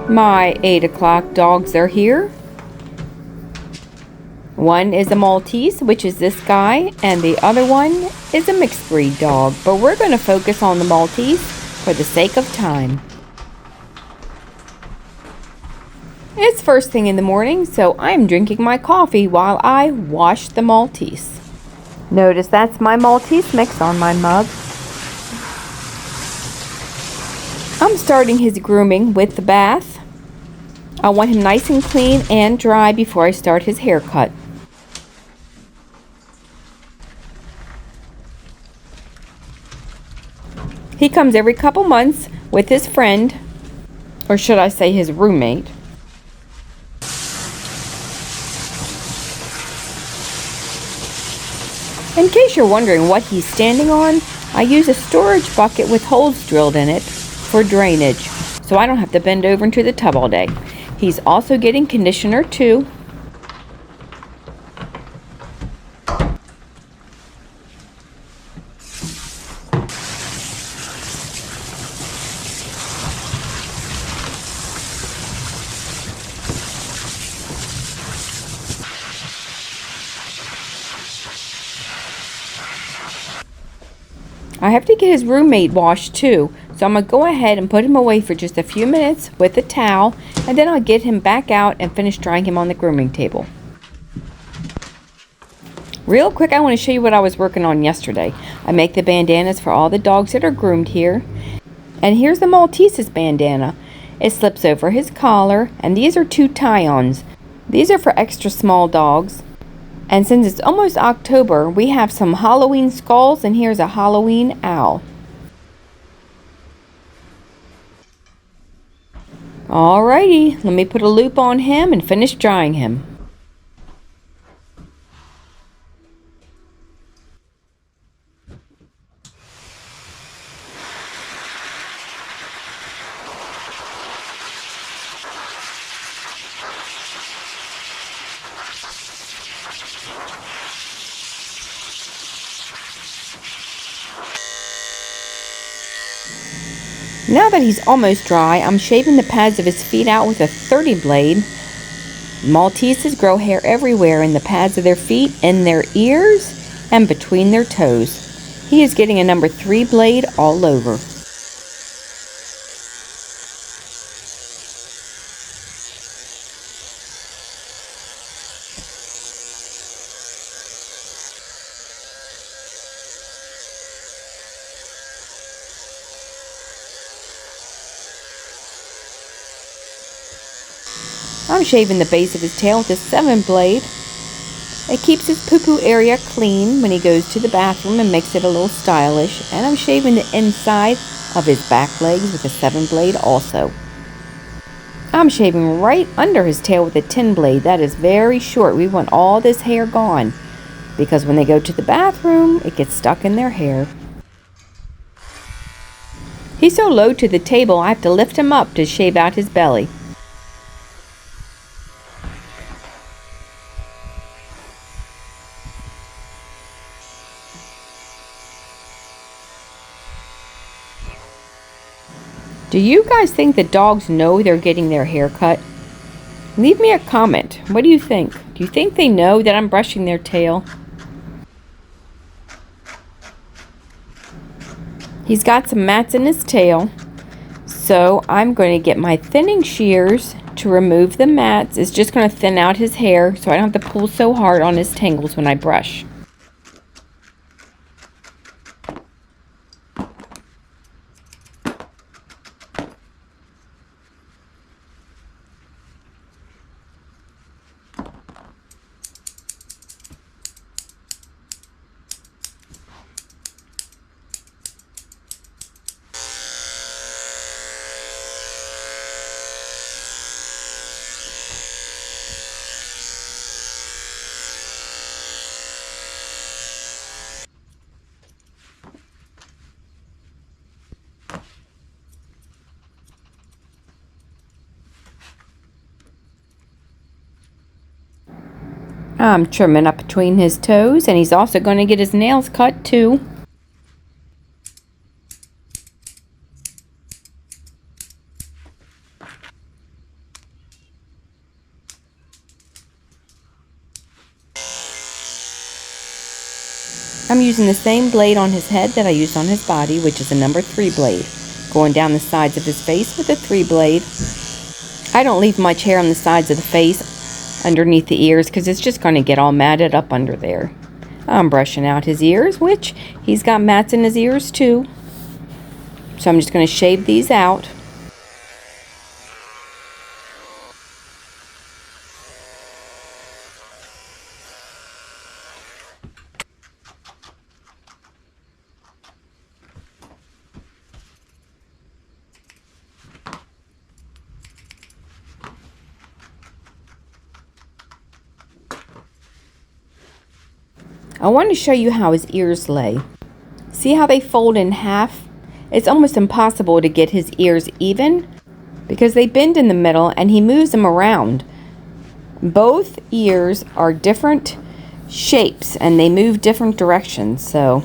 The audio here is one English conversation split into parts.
My 8 o'clock dogs are here. One is a Maltese, which is this guy, and the other one is a mixed breed dog, but we're going to focus on the Maltese for the sake of time. It's first thing in the morning, so I'm drinking my coffee while I wash the Maltese. Notice that's my Maltese mix on my mug. I'm starting his grooming with the bath. I want him nice and clean and dry before I start his haircut. He comes every couple months with his friend, or should I say his roommate. In case you're wondering what he's standing on, I use a storage bucket with holes drilled in it for drainage, so I don't have to bend over into the tub all day. He's also getting conditioner too. I have to get his roommate washed too, so I'm going to go ahead and put him away for just a few minutes with a towel, and then I'll get him back out and finish drying him on the grooming table. Real quick, I want to show you what I was working on yesterday. I make the bandanas for all the dogs that are groomed here. And here's the Maltese's bandana. It slips over his collar, and these are 2 tie-ons. These are for extra small dogs. And since it's almost October, we have some Halloween skulls, and here's a Halloween owl. Alrighty, let me put a loop on him and finish drying him. Now that he's almost dry, I'm shaving the pads of his feet out with a 30 blade. Malteses grow hair everywhere in the pads of their feet, in their ears, and between their toes. He is getting a number 3 blade all over. I'm shaving the base of his tail with a 7 blade. It keeps his poo-poo area clean when he goes to the bathroom and makes it a little stylish. And I'm shaving the inside of his back legs with a 7 blade also. I'm shaving right under his tail with a 10 blade. That is very short. We want all this hair gone, because when they go to the bathroom, it gets stuck in their hair. He's so low to the table, I have to lift him up to shave out his belly. Do you guys think that dogs know they're getting their hair cut? Leave me a comment. What do you think? Do you think they know that I'm brushing their tail? He's got some mats in his tail, so I'm going to get my thinning shears to remove the mats. It's just going to thin out his hair so I don't have to pull so hard on his tangles when I brush. I'm trimming up between his toes, and he's also going to get his nails cut too. I'm using the same blade on his head that I used on his body, which is a number 3 blade. Going down the sides of his face with a 3 blade. I don't leave much hair on the sides of the face underneath the ears because it's just going to get all matted up under there. I'm brushing out his ears, which he's got mats in his ears too. So I'm just going to shave these out. I want to show you how his ears lay. See how they fold in half? It's almost impossible to get his ears even because they bend in the middle and he moves them around. Both ears are different shapes and they move different directions, so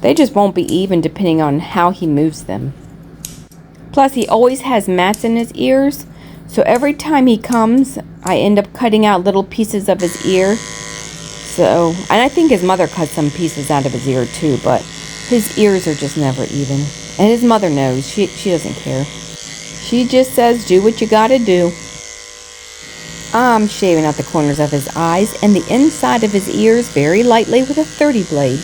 they just won't be even depending on how he moves them. Plus, he always has mats in his ears, so every time he comes, I end up cutting out little pieces of his ear. So, and I think his mother cut some pieces out of his ear too, but his ears are just never even. And his mother knows. She doesn't care. She just says, do what you gotta do. I'm shaving out the corners of his eyes and the inside of his ears very lightly with a 30 blade.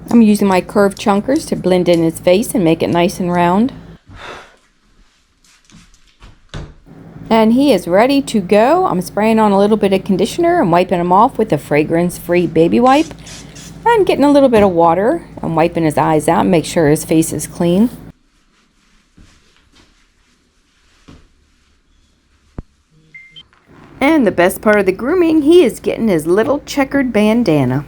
I'm using my curved chunkers to blend in his face and make it nice and round. And he is ready to go. I'm spraying on a little bit of conditioner and wiping him off with a fragrance-free baby wipe. And getting a little bit of water. I'm wiping his eyes out and make sure his face is clean. And the best part of the grooming, he is getting his little checkered bandana.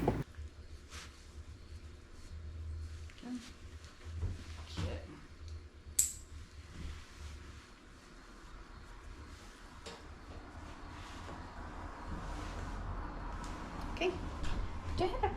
Okay, put your head up.